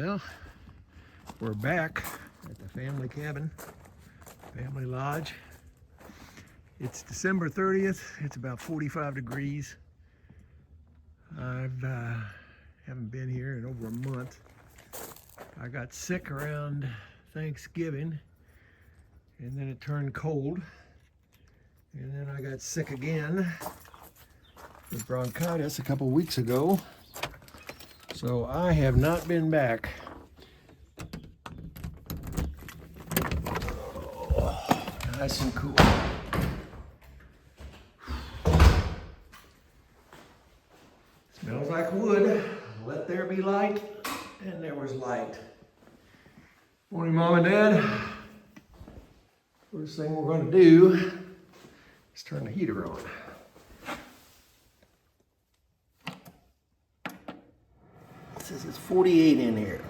Well, we're back at the family cabin, family lodge. It's December 30th. It's about 45 degrees. I've haven't been here in over a month. I got sick around Thanksgiving, and then it turned cold, and then I got sick again with bronchitis a couple weeks ago. So I have not been back. Oh, nice and cool. Smells like wood. Let there be light, and there was light. Morning, Mom and Dad. First thing we're going to do is turn the heater on. It says it's 48 in here.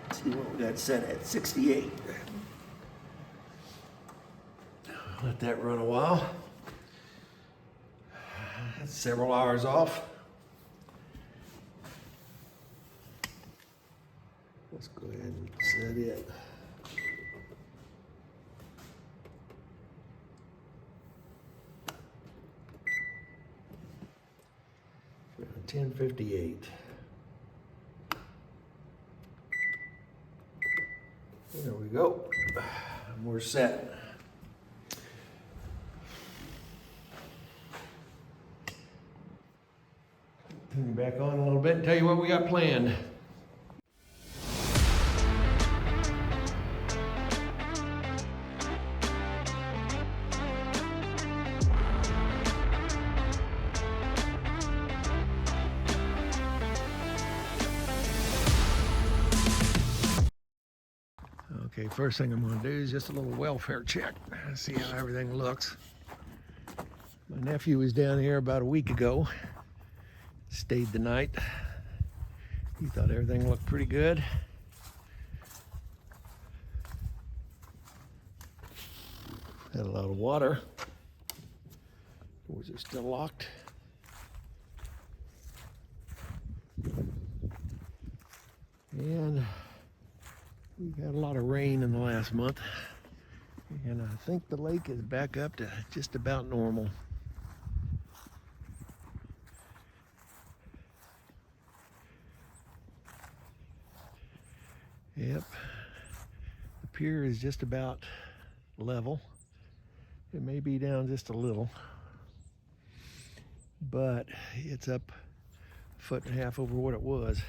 Let's see what we got set at 68. Let that run a while. That's several hours off. Let's go ahead and set it. Around 10:58. There we go. And we're set. Turn it back on a little bit and tell you what we got planned. Okay, first thing I'm going to do is just a little welfare check. See how everything looks. My nephew was down here about a week ago. Stayed the night. He thought everything looked pretty good. Had a lot of water. Doors are still locked. And we've had a lot of rain in the last month. And I think the lake is back up to just about normal. Yep, the pier is just about level. It may be down just a little, but it's up 1.5 feet over what it was.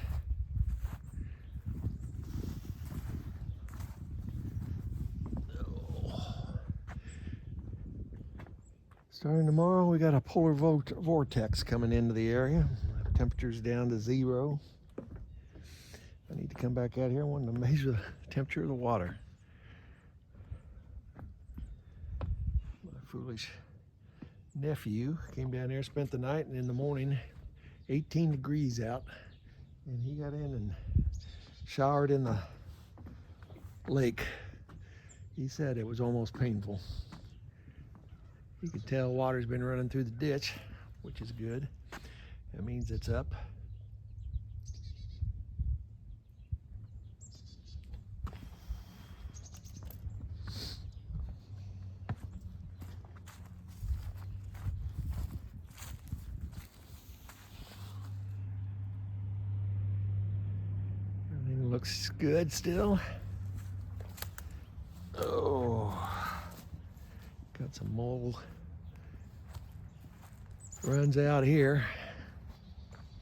Starting tomorrow, we got a polar vortex coming into the area. Temperature's down to 0. I need to come back out here. I wanted to measure the temperature of the water. My foolish nephew came down there, spent the night, and in the morning, 18 degrees out. And he got in and showered in the lake. He said it was almost painful. You can tell water's been running through the ditch, which is good. That means it's up. Everything looks good still. Oh, got some mold. Runs out here.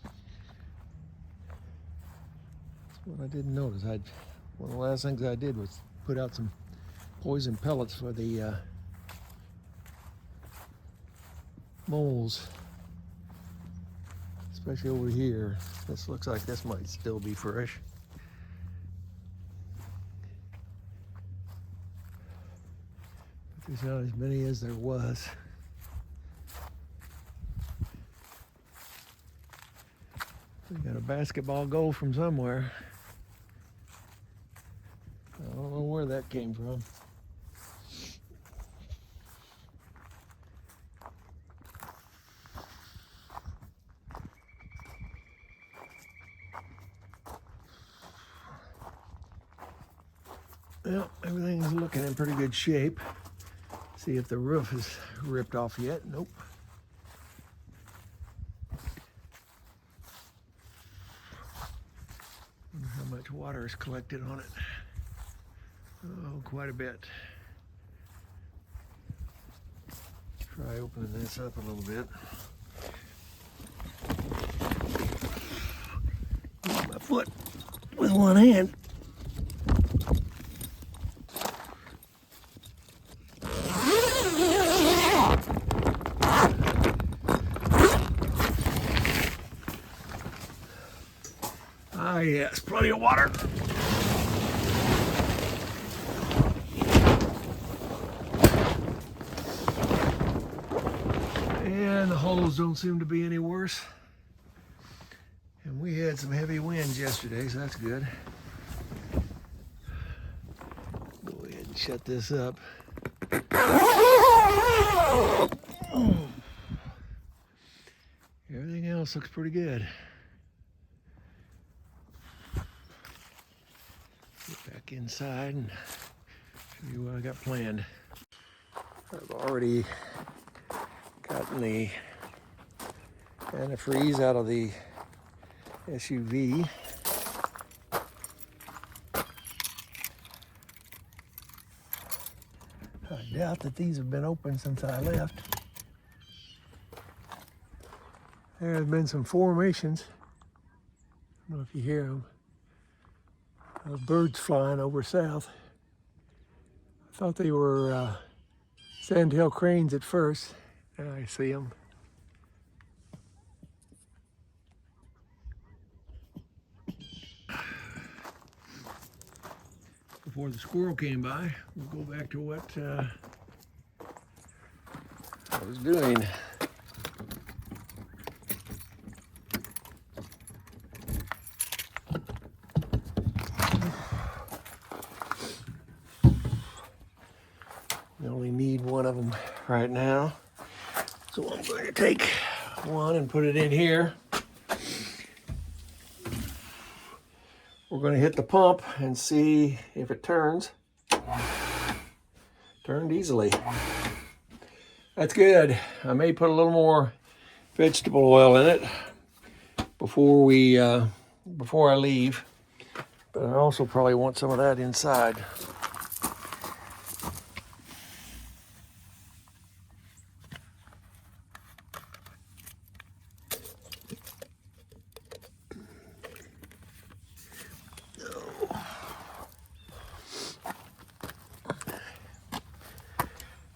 That's what I didn't notice. One of the last things I did was put out some poison pellets for the moles, especially over here. This looks like this might still be fresh. But there's not as many as there was. We got a basketball goal from somewhere. I don't know where that came from. Well, everything's looking in pretty good shape. See if the roof is ripped off yet. Nope. Wonder how much water is collected on it. Oh, quite a bit. Try opening this up a little bit. Use my foot with one hand. Ah, yes, plenty of water. And the holes don't seem to be any worse. And we had some heavy winds yesterday, so that's good. Go ahead and shut this up. Everything else looks pretty good. Get back inside and show you what I got planned. I've already gotten the antifreeze out of the SUV. I doubt that these have been open since I left. There have been some formations. I don't know if you hear them. Birds flying over south. I thought they were sandhill cranes at first. Now I see them. Before the squirrel came by, we'll go back to what I was doing. I only need one of them right now. So I'm going to take one and put it in here. We're going to hit the pump and see if it turns. Turned easily. That's good. I may put a little more vegetable oil in it before I leave, but I also probably want some of that inside.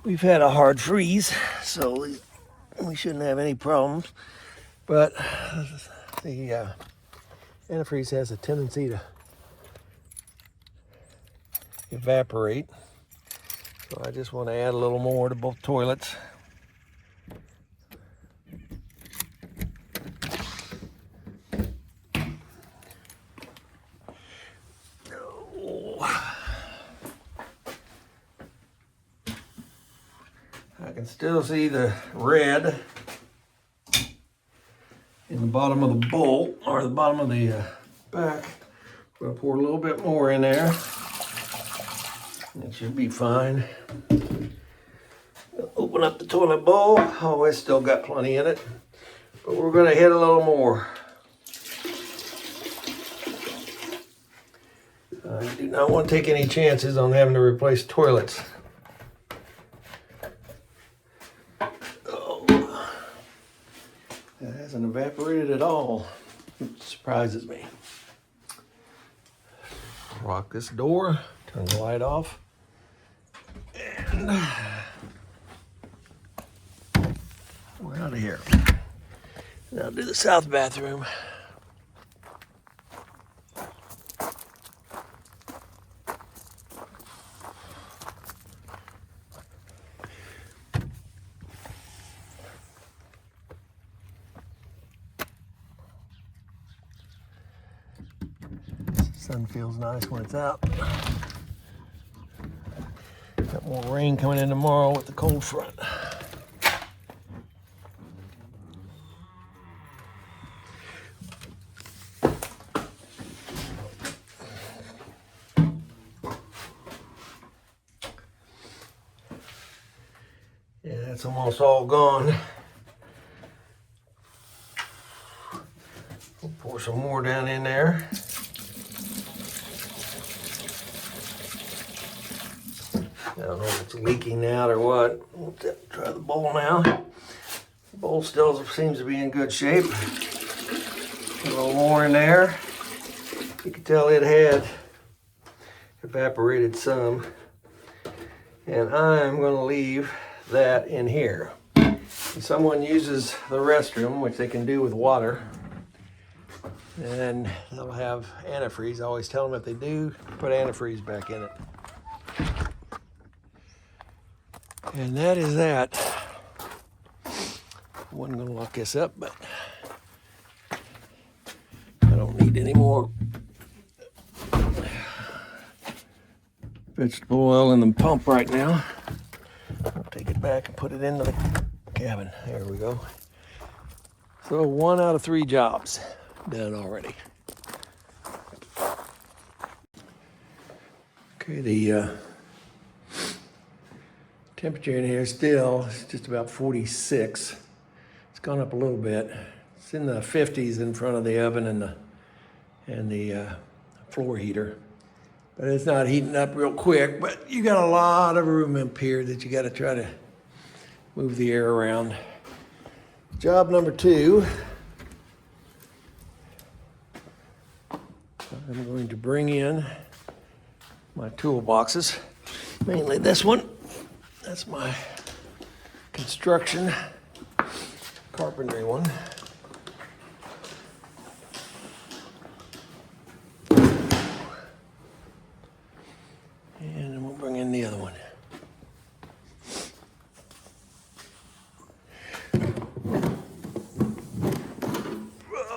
We've had a hard freeze, so we shouldn't have any problems. But the antifreeze has a tendency to evaporate. So I just want to add a little more to both toilets. I can still see the red in the bottom of the bowl, or the bottom of the back. I'm going to pour a little bit more in there. It should be fine. Open up the toilet bowl. Oh, it's still got plenty in it. But we're going to hit a little more. I do not want to take any chances on having to replace toilets. It hasn't evaporated at all. It surprises me. Lock this door, turn the light off, and we're out of here. Now do the south bathroom. Sun feels nice when it's out. Got more rain coming in tomorrow with the cold front. That's almost all gone. We'll pour some more down in there. I don't know if it's leaking out or what. We'll try the bowl now. The bowl still seems to be in good shape. A little more in there. You can tell it had evaporated some. And I'm going to leave that in here. If someone uses the restroom, which they can do with water, then they'll have antifreeze. I always tell them if they do, put antifreeze back in it. And that is that. I wasn't going to lock this up, but I don't need any more vegetable oil in the pump right now. I'll take it back and put it into the cabin. There we go. So 1 out of 3 jobs done already. Okay, the temperature in here still is just about 46. It's gone up a little bit. It's in the 50s in front of the oven and the floor heater. But it's not heating up real quick, but you got a lot of room up here that you got to try to move the air around. Job number 2. I'm going to bring in my toolboxes, mainly this one. That's my construction carpentry one. And then we'll bring in the other one.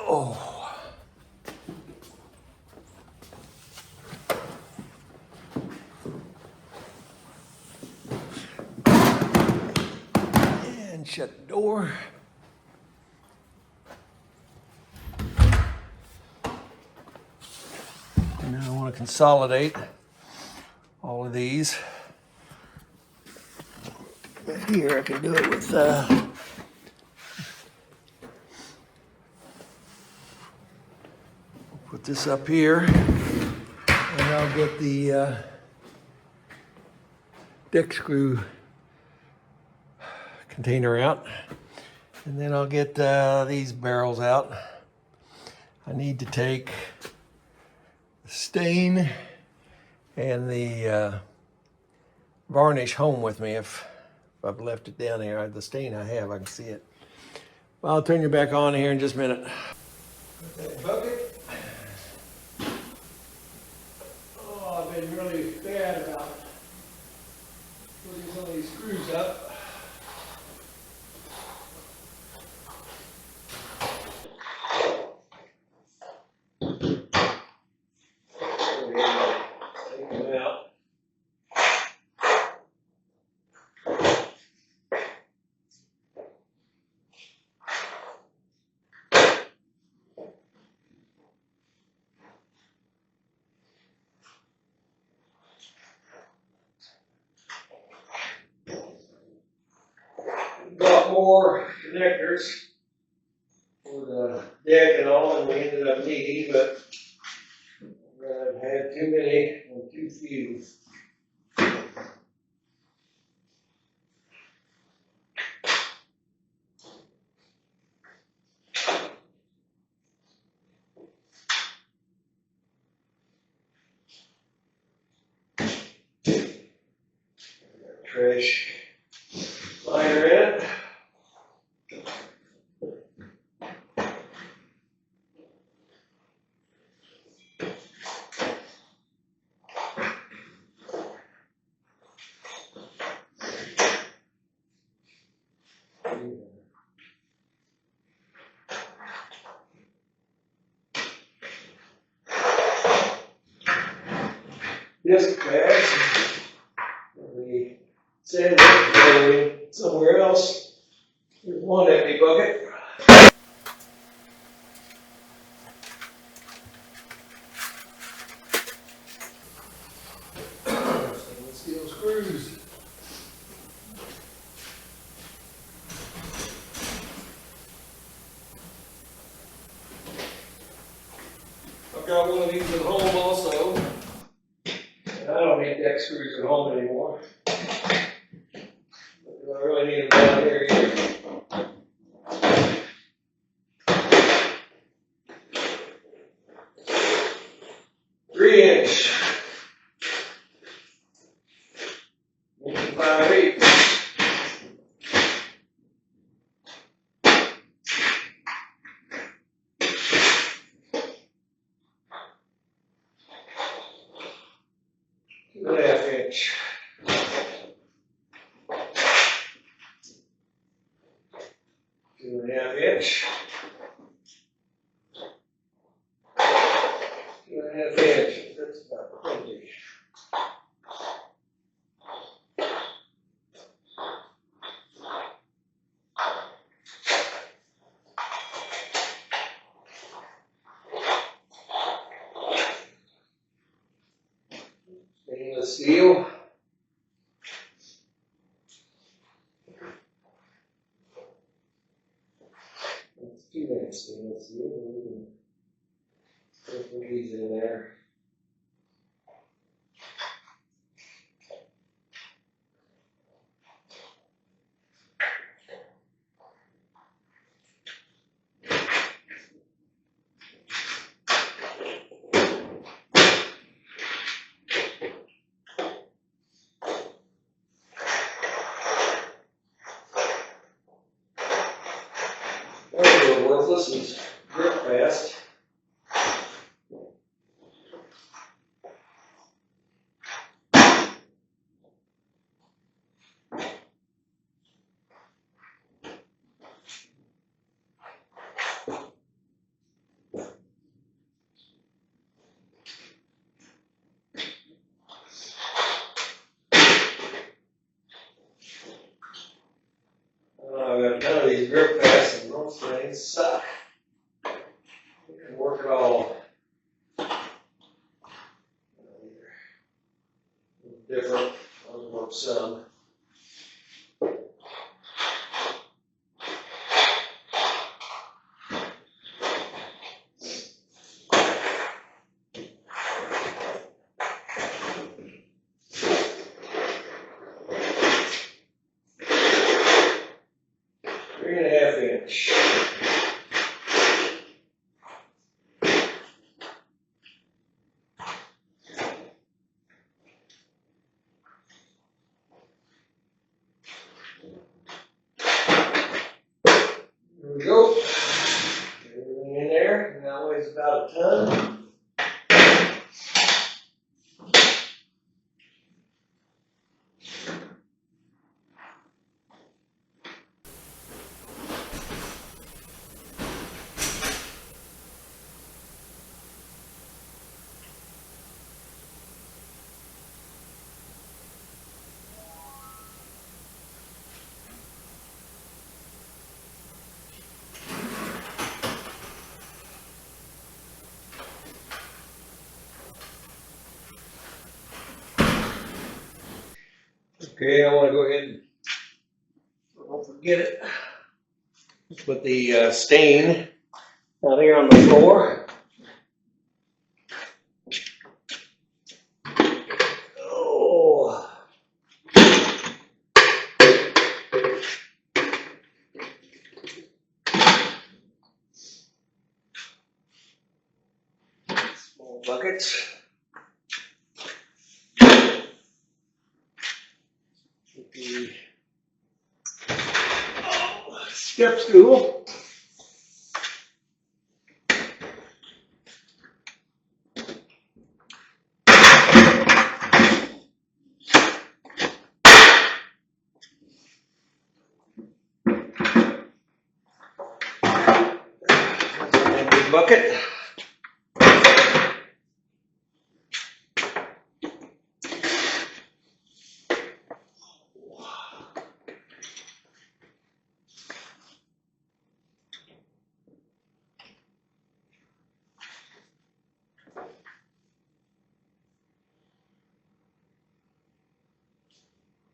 Oh. And shut the door. And now I want to consolidate all of these. Right here I can do it with put this up here, and I'll get the deck screw container out, and then I'll get these barrels out. I need to take the stain and the varnish home with me if I've left it down here. The stain I have, I can see it. Well, I'll turn you back on here in just a minute. Put that bucket. Oh, I've been really bad about putting some of these screws up. Take them out. Got more connectors for the deck and all, and we ended up needing, but I've had too many and too few. Trash liner in it. Disc bags. We sand it somewhere else. Here's one empty bucket. Stainless steel screws. got one of these at home also. And I don't need deck screws at home anymore. But do I really need them down here either? 3-inch. 5/8. Two and a half inch. 2.5 inch. 2.5 inch. That's about 20. Stainless steel. That's 2-inch stainless steel. We can put these in there. They're worthless and grip fast. I've got none of these grip fast and most things suck. You can work it all. Different. I'll work some. Three and a half inch. There we go. Get everything in there. And that weighs about a ton. Okay, I want to go ahead and don't forget it. Put the stain out here on the floor. Oh. Small buckets. With the step stool. Empty bucket.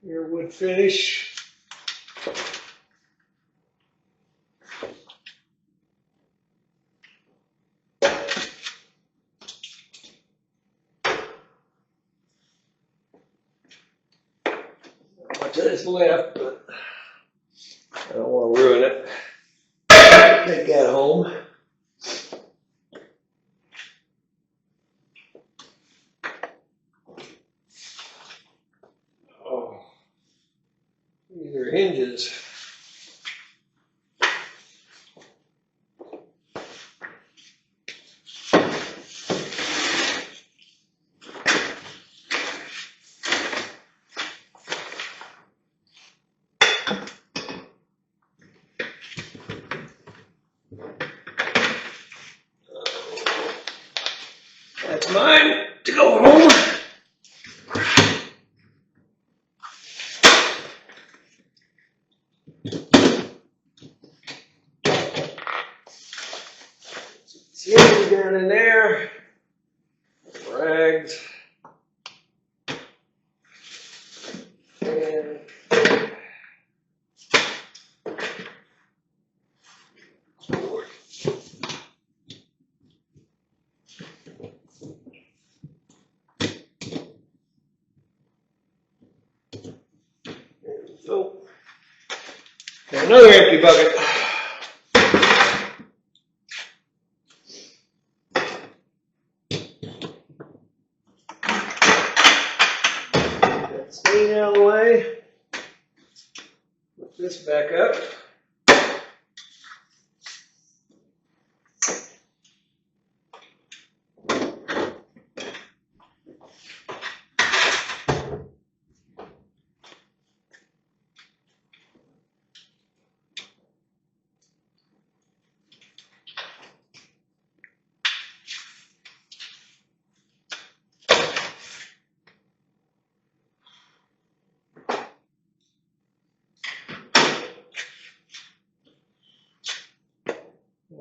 Your wood finish. I don't want to ruin it. Take that home. Oh, these are hinges. That's mine to go home. See down in there. Rags. And cord. So, got another empty bucket. Get the stain out of the way. Put this back up.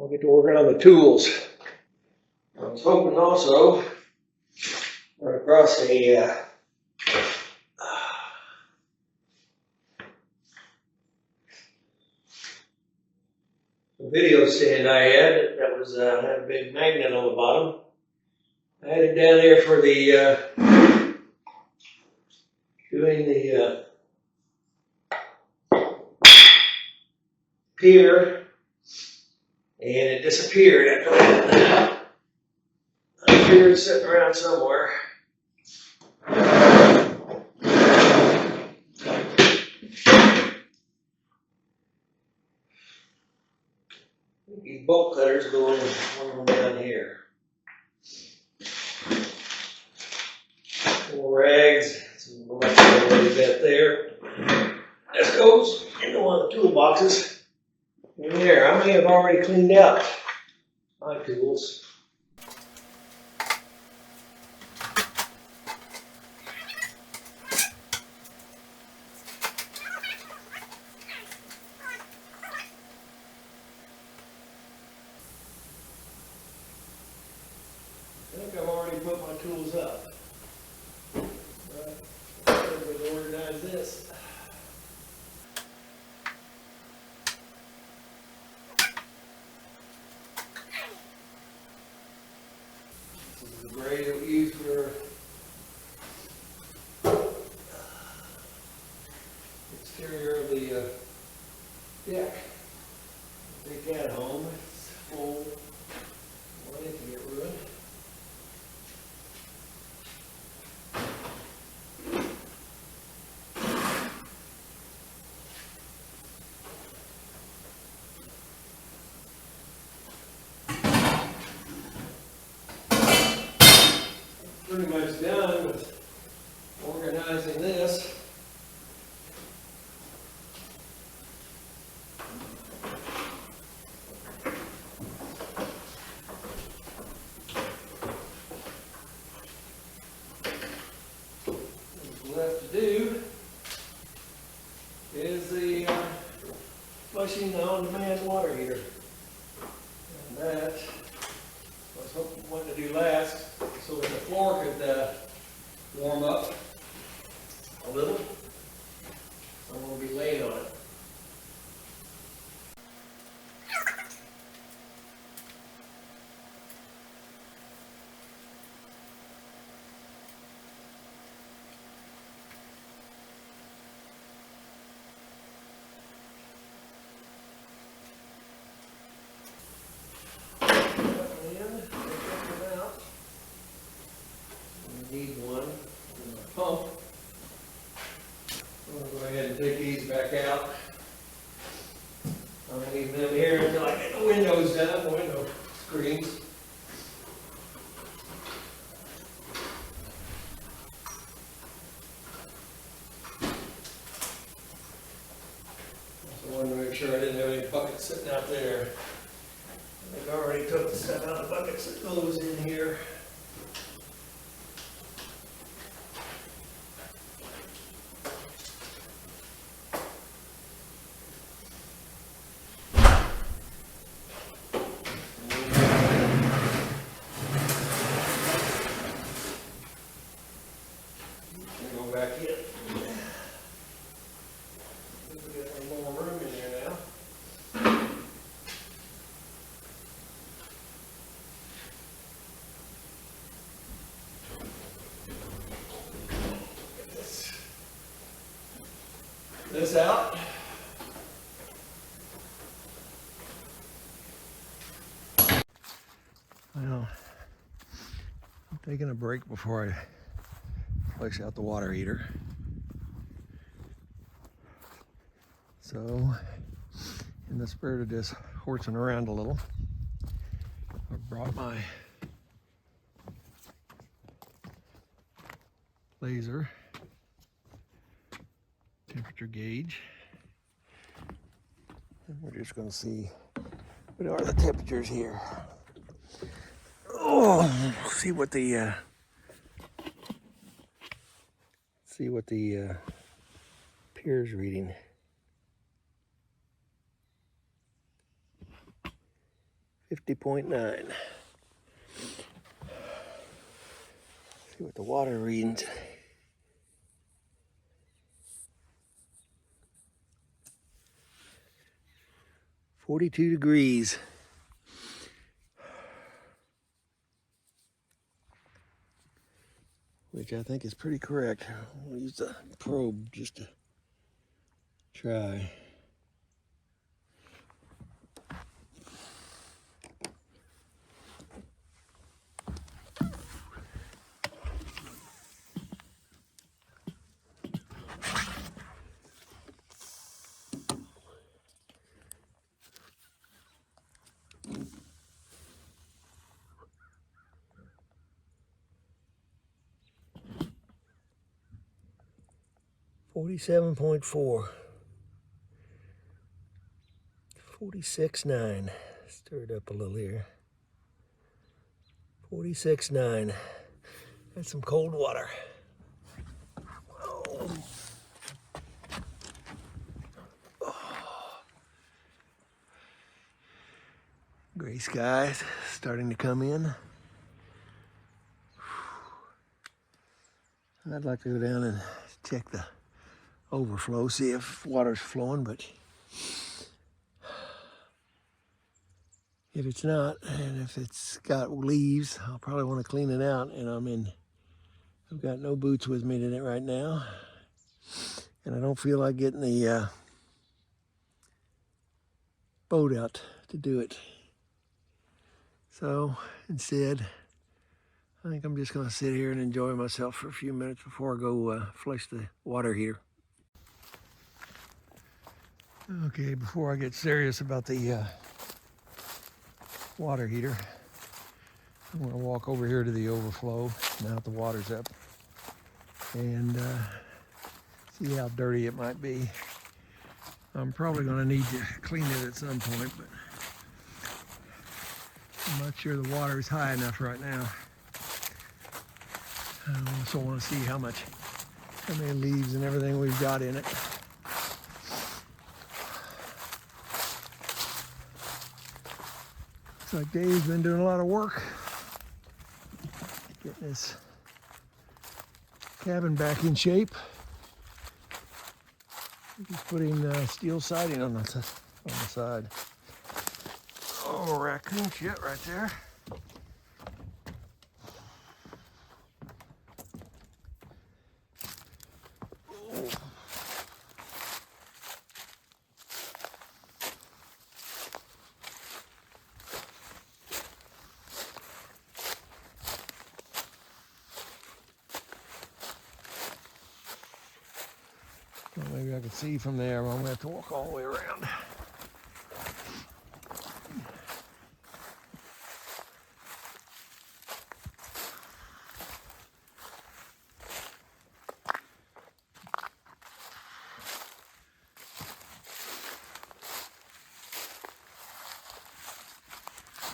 I'll get to working on the tools. I was hoping also run across a video stand I had that was had a big magnet on the bottom. I had it down there for the doing the pier, and it disappeared after that. I figured it's sitting around somewhere. These bolt cutters go in one of them down here. More rags, some electrical bit there. This goes into one of the toolboxes. In there, I may have already cleaned out my tools. I think I've already put my tools up. But I'm going to organize this. This is the grade that we use for exterior of the deck. Take that home. It's full. I want it to get ruined. Pretty much done with organizing this. What's left to do is the flushing the on-demand water heater. And that I was hoping wanting to do last so that the floor could warm up a little. I'm going to be laying on it. I'm gonna leave them here until I get the windows done, the window screens. Also wanted to make sure I didn't have any buckets sitting out there. I think I already took the stuff out of the buckets that goes in here. Go back in. We got a little more room in there now. Get this out. Well, I'm taking a break before I flush out the water heater. So, in the spirit of just horsing around a little, I brought my laser temperature gauge. And we're just going to see what are the temperatures here. Oh, see what the Pier's reading. 50.9. See what the water readings. "42 degrees. Which I think is pretty correct. I'll use the probe just to try. "47.4. 46.9. Stir it up a little here. 46.9. That's some cold water. Oh. Gray skies starting to come in. I'd like to go down and check the overflow, see if water's flowing, but if it's not, and if it's got leaves, I'll probably want to clean it out. And I've got no boots with me today right now, and I don't feel like getting the boat out to do it. So instead, I think I'm just going to sit here and enjoy myself for a few minutes before I go flush the water heater. Okay, before I get serious about the water heater, I'm going to walk over here to the overflow now that the water's up and see how dirty it might be. I'm probably going to need to clean it at some point, but I'm not sure the water is high enough right now. I also want to see how many leaves and everything we've got in it. Looks like Dave's been doing a lot of work getting this cabin back in shape. He's putting steel siding on the side. Oh, raccoon shit right there. Oh. Well, maybe I can see from there, but I'm going to have to walk all the way around.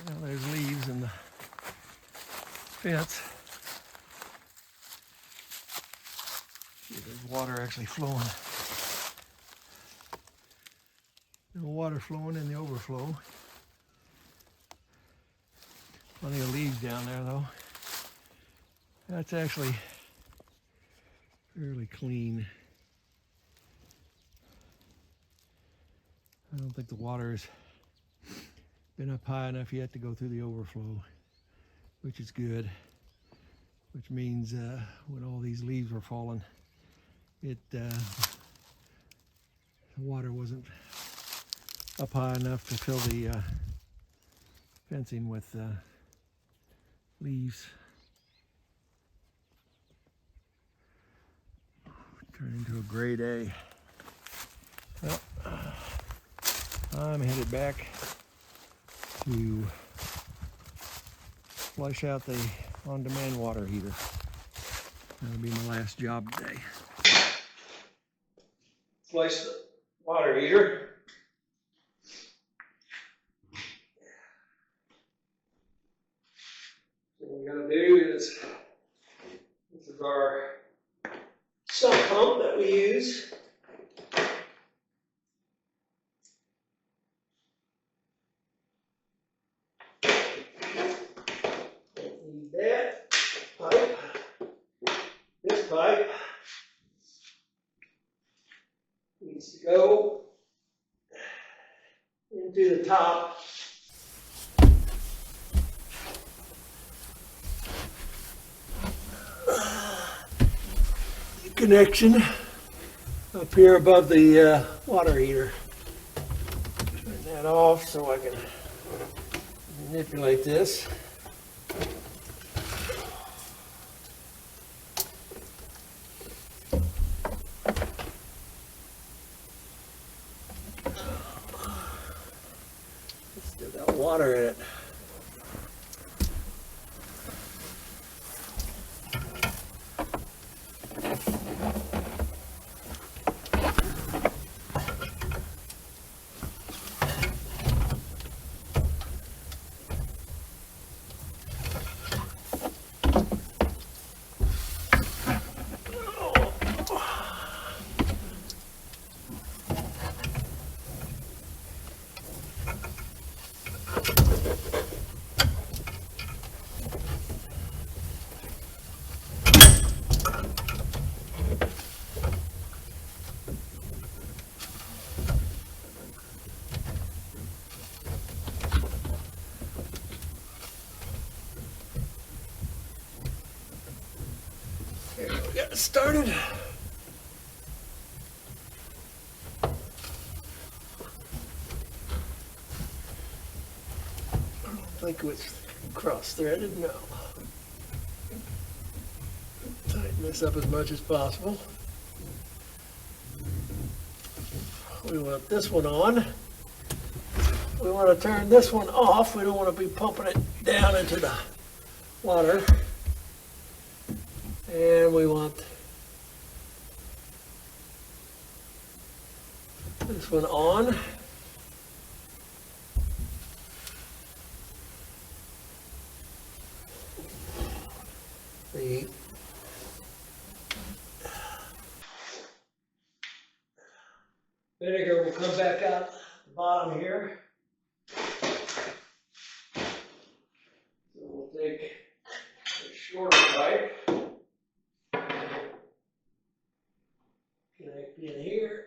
Now there's leaves in the fence. See, there's water actually flowing. No water flowing in the overflow. Plenty of leaves down there though. That's actually fairly clean. I don't think the water's been up high enough yet to go through the overflow, which is good. Which means when all these leaves were falling, the water wasn't up high enough to fill the fencing with leaves. Turned into a gray day. Well, I'm headed back to flush out the on-demand water heater. That'll be my last job today. Flush the water heater. So what we gotta do is, this is our sump pump that we use. Need that pipe. This pipe needs to go into the top. Connection up here above the water heater. Turn that off so I can manipulate this. Still got water in it. Get started. I don't think it's cross-threaded, no. Tighten this up as much as possible. We want this one on. We want to turn this one off. We don't want to be pumping it down into the water. And we want this one on. The vinegar will come back out the bottom here. So we'll take a shorter pipe. Connect in here.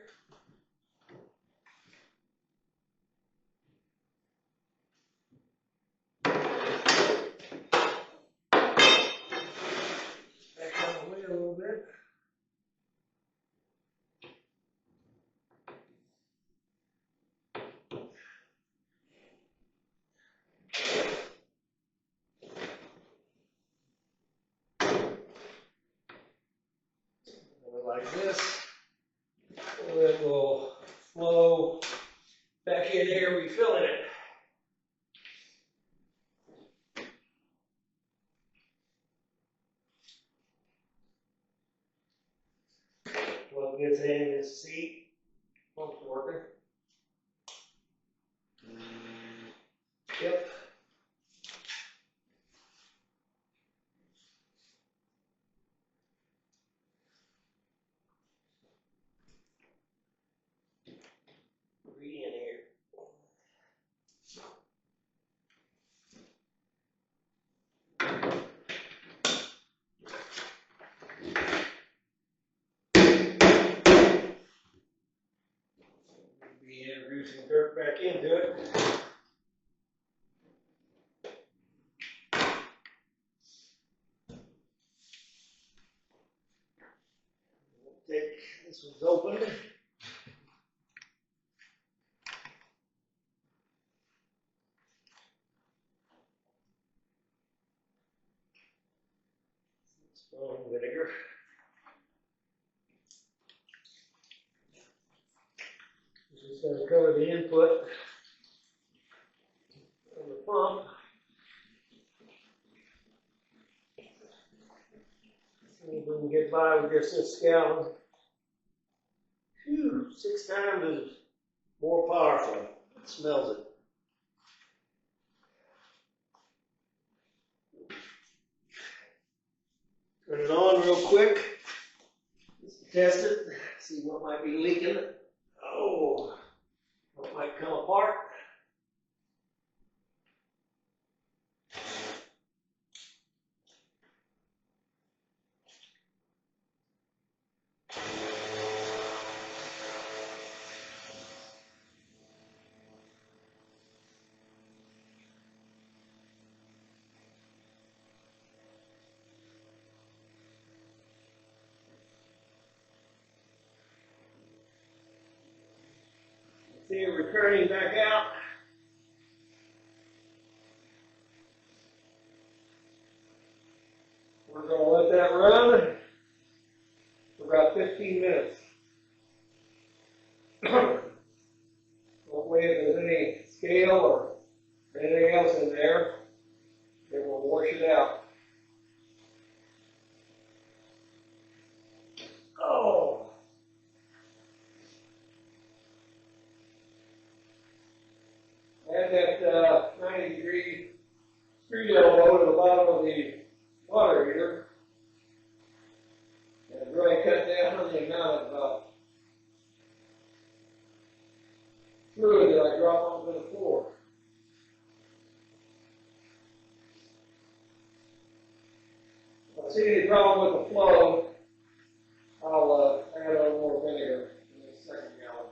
Back on the way a little bit. Like this. So it will flow back in here, refilling it. Plug gets in this seat. Pump's working. Yep. be introducing dirt back into it. This one's open. Strong vinegar. Just going to cover the input of the pump. See if we can get by with just this gallon. Phew, 6 times is more powerful. It smells it. Turn it on real quick. Just to test it. See what might be leaking. Oh, what might come apart. See, we're turning back out. We're going to let that run for about 15 minutes. Hopefully, if there's any scale or anything else in there, it will wash it out. Oh! Add that 90-degree screw elbow to the bottom of the water heater and really cut down on the amount of fluid that I drop onto the floor. If I see any problem with the flow, I'll add a little more vinegar in the second gallon.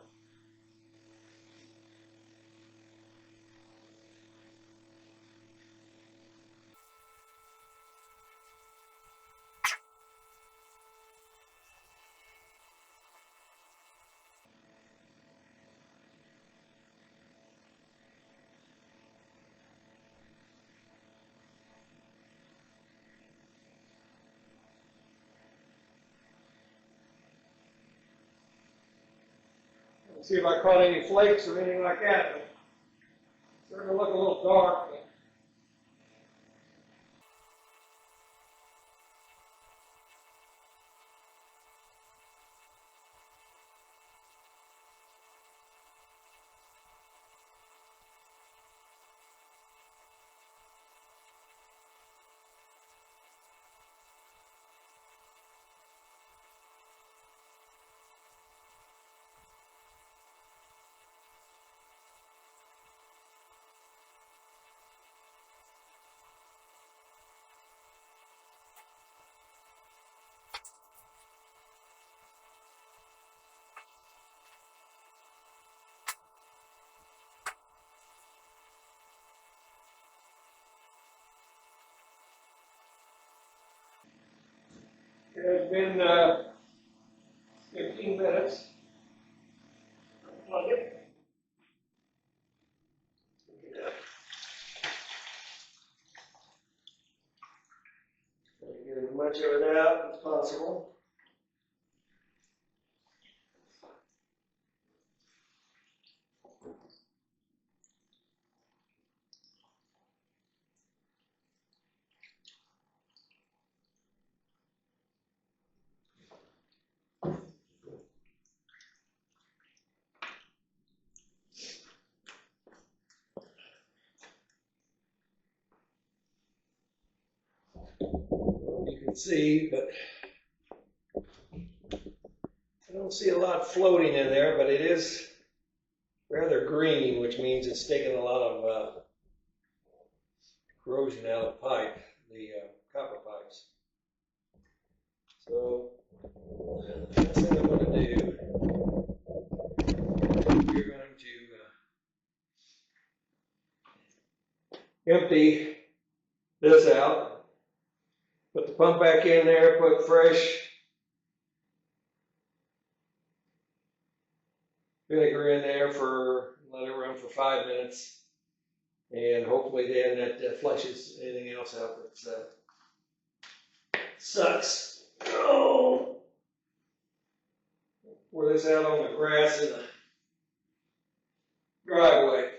See if I caught any flakes or anything like that. It's starting to look a little dark. It has been 15 minutes. Plug it. Try to get as much of it out as possible. You can see, but I don't see a lot floating in there, but it is rather green, which means it's taken a lot of corrosion out of the pipe, the copper pipes. So, the next thing I'm going to do, we're going to empty this out, put the pump back in there, put fresh vinegar in there let it run for 5 minutes, and hopefully then that flushes anything else out that sucks. Oh, pour this out on the grass in the driveway.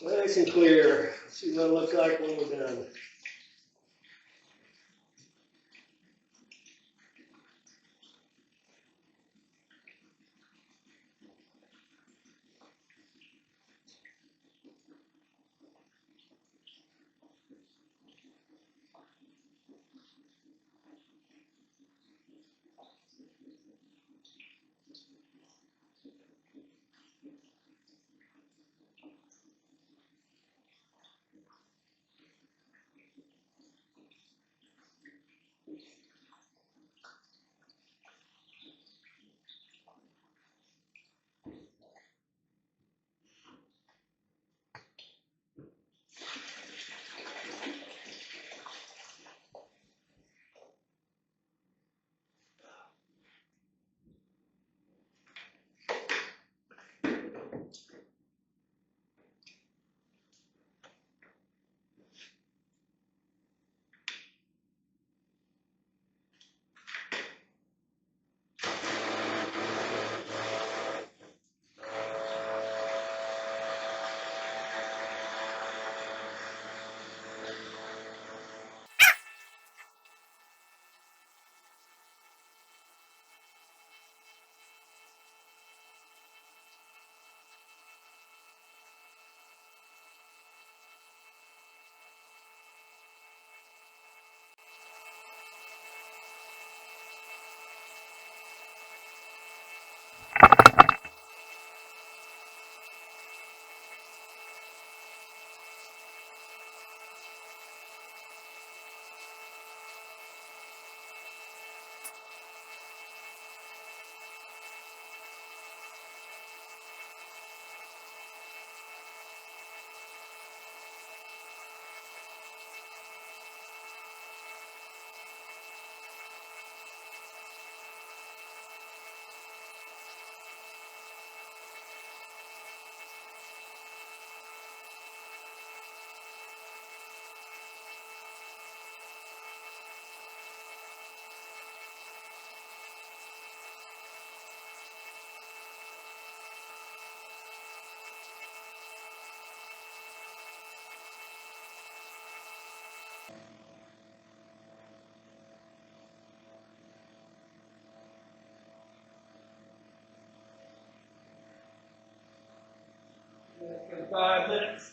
Nice and clear. Let's see what it looks like when we're done. In 5 minutes.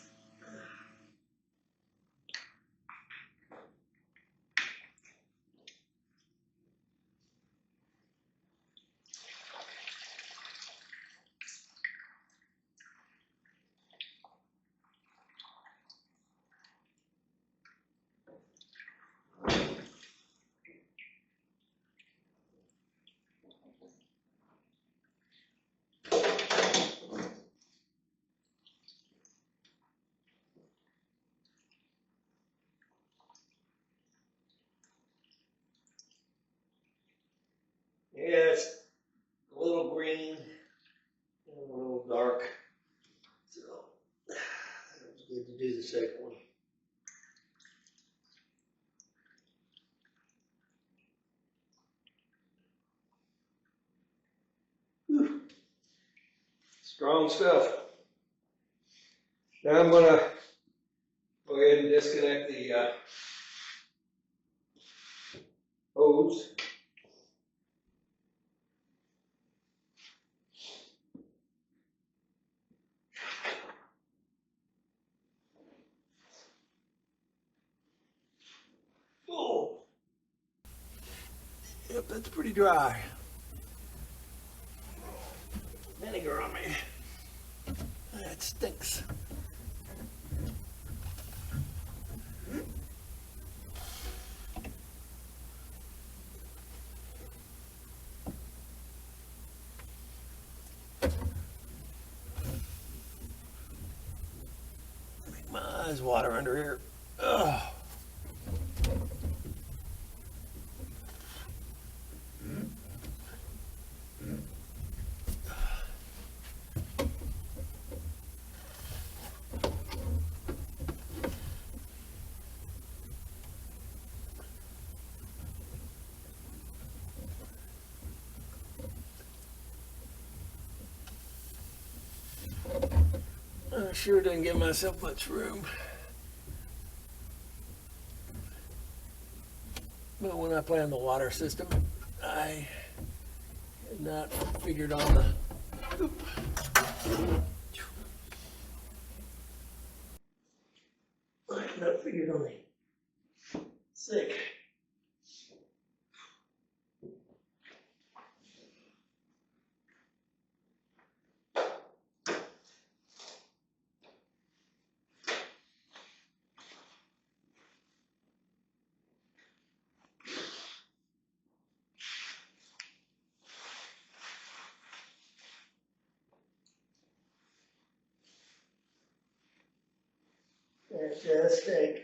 Yeah, it's a little green and a little dark. So it's good to do the second one. Whew. Strong stuff. Now I'm gonna go ahead and disconnect the hose. Yep, that's pretty dry. Vinegar on me. That stinks. Make my eyes water under here. Ugh. I sure didn't give myself much room. But when I planned the water system, I had not figured on the I had not figured on the sink. That's just stink.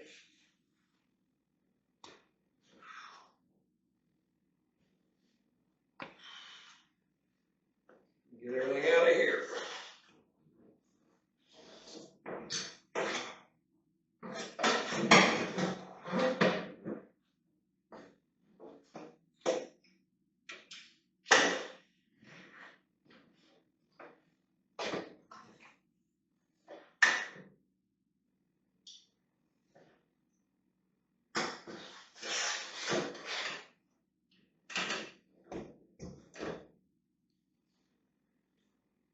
Get everything out of here.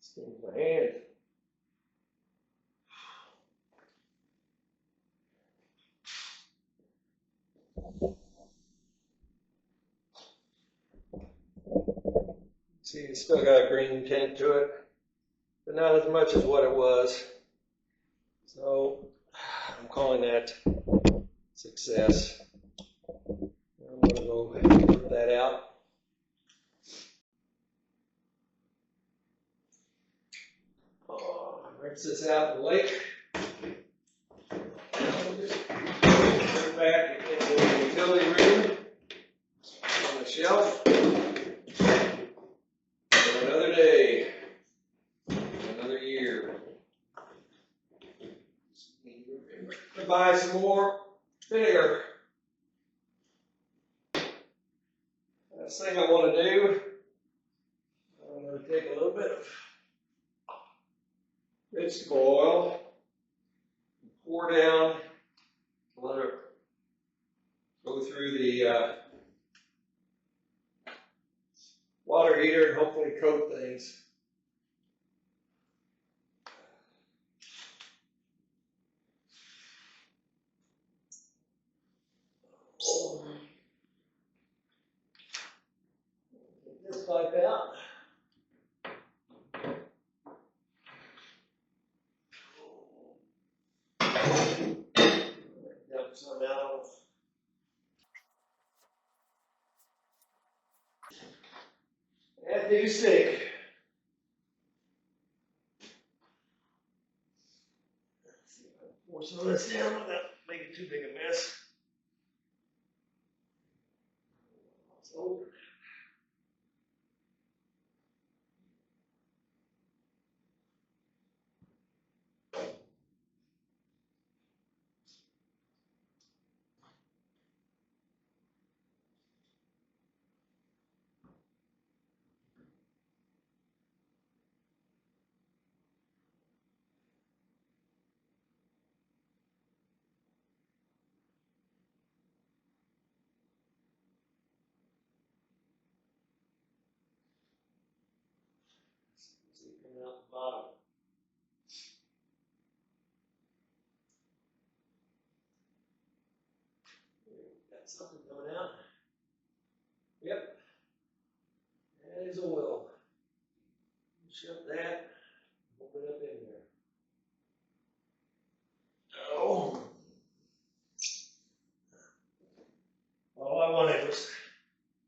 Stings my hand. See, it's still got a green tint to it, but not as much as what it was. So I'm calling that success. I'm going to go put that out. Rinse this out in the lake. Put it back into the utility room on the shelf. For another day, another year. To buy some more vinegar. Last thing I want to do, I'm going to take a little bit of vegetable oil, pour down, let it go through the water heater and hopefully coat things. Take this pipe out. Dump some out. That do stink. Let's see if I can pour some of this down without making too big a mess. It's over. See it coming out the bottom. Got something coming out. Yep. Shut that. Open up in there. Oh. All I wanted was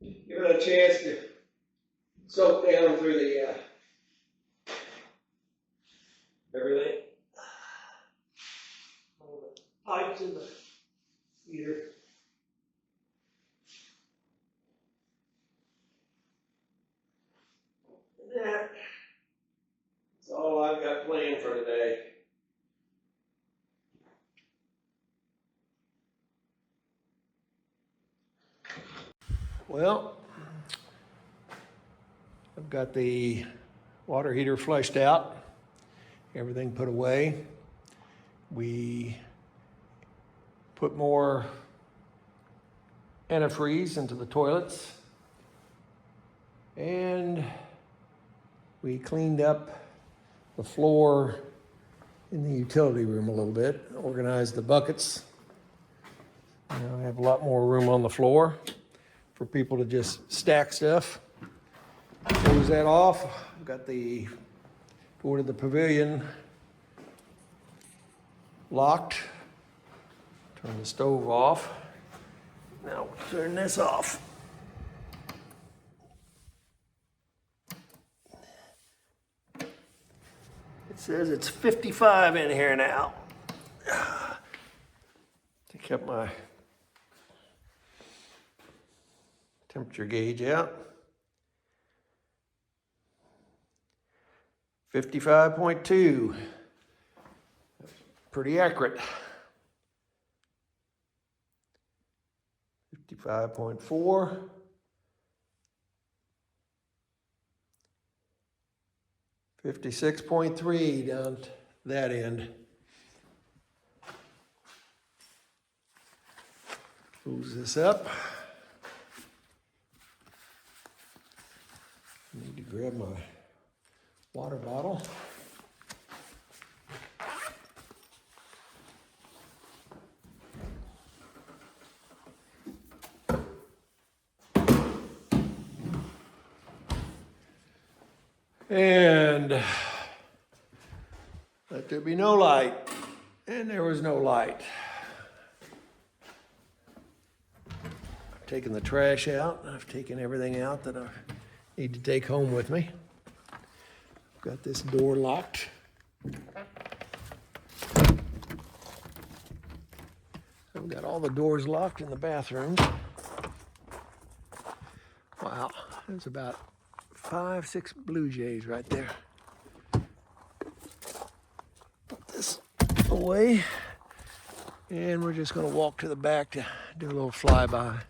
give it a chance to soak down through the everything. All the pipes in the heater. That's all I've got planned for today. Well, I've got the water heater flushed out, everything put away. We put more antifreeze into the toilets, and we cleaned up the floor in the utility room a little bit, organized the buckets. Now I have a lot more room on the floor for people to just stack stuff. Close that off. I've got the door to the pavilion locked. Turn the stove off. Now we'll turn this off. It says it's 55 in here now. Take up my temperature gauge out. 55.2. Pretty accurate. 55.4. 56.3 down that end. Close this up. I need to grab my water bottle. And let there be no light. And there was no light. I've taken the trash out. I've taken everything out that I need to take home with me. I've got this door locked. I've got all the doors locked in the bathroom. Wow, there's about 5, 6 blue jays right there. Put this away, and we're just going to walk to the back to do a little flyby.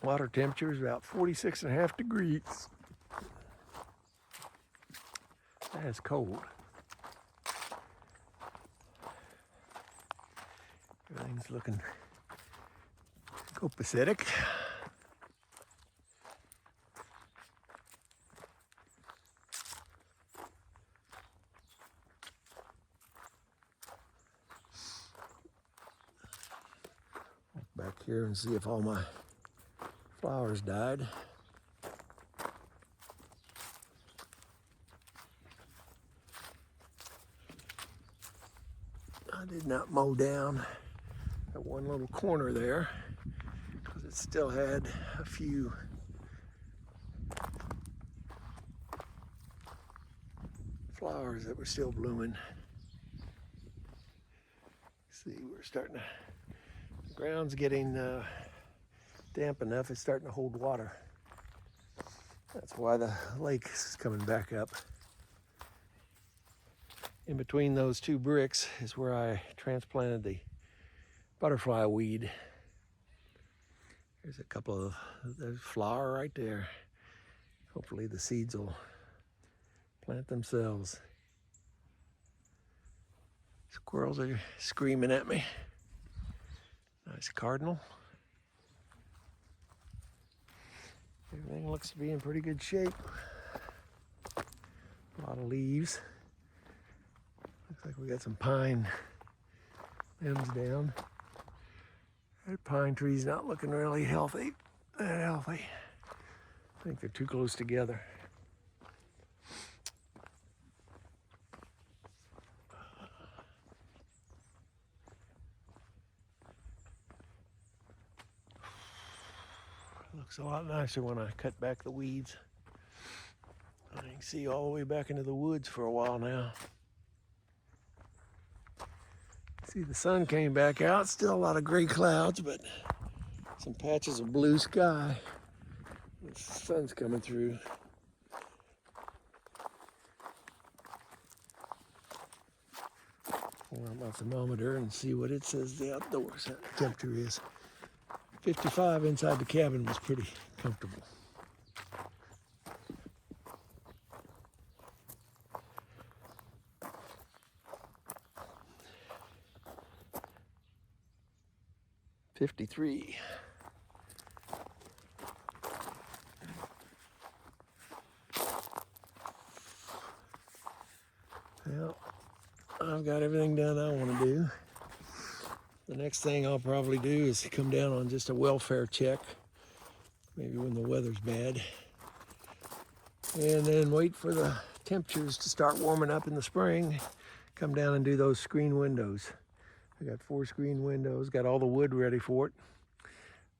Water temperature is about 46.5 degrees. That is cold. Everything's looking copacetic. Back here and see if all my flowers died. I did not mow down that one little corner there because it still had a few flowers that were still blooming. See, we're starting to, the ground's getting damp enough, it's starting to hold water. That's why the lake is coming back up. In between those two bricks is where I transplanted the butterfly weed. There's a couple of, there's flower right there. Hopefully the seeds will plant themselves. Squirrels are screaming at me. Nice cardinal. Everything looks to be in pretty good shape. A lot of leaves. Looks like we got some pine limbs down. That pine tree's not looking really healthy. That healthy. I think they're too close together. Looks a lot nicer when I cut back the weeds. I can see all the way back into the woods for a while now. See, the sun came back out. Still a lot of gray clouds, but some patches of blue sky. The sun's coming through. Pull out my thermometer and see what it says the outdoors temperature is. 55 inside the cabin was pretty comfortable. '53. Well, I've got everything done I want to do. The next thing I'll probably do is come down on just a welfare check, maybe when the weather's bad, and then wait for the temperatures to start warming up in the spring. Come down and do those screen windows. I got 4 screen windows, got all the wood ready for it,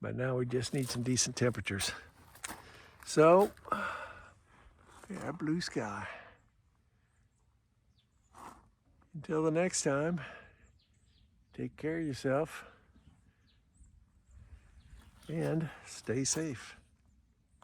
but now we just need some decent temperatures. So, yeah, blue sky. Until the next time, take care of yourself and stay safe.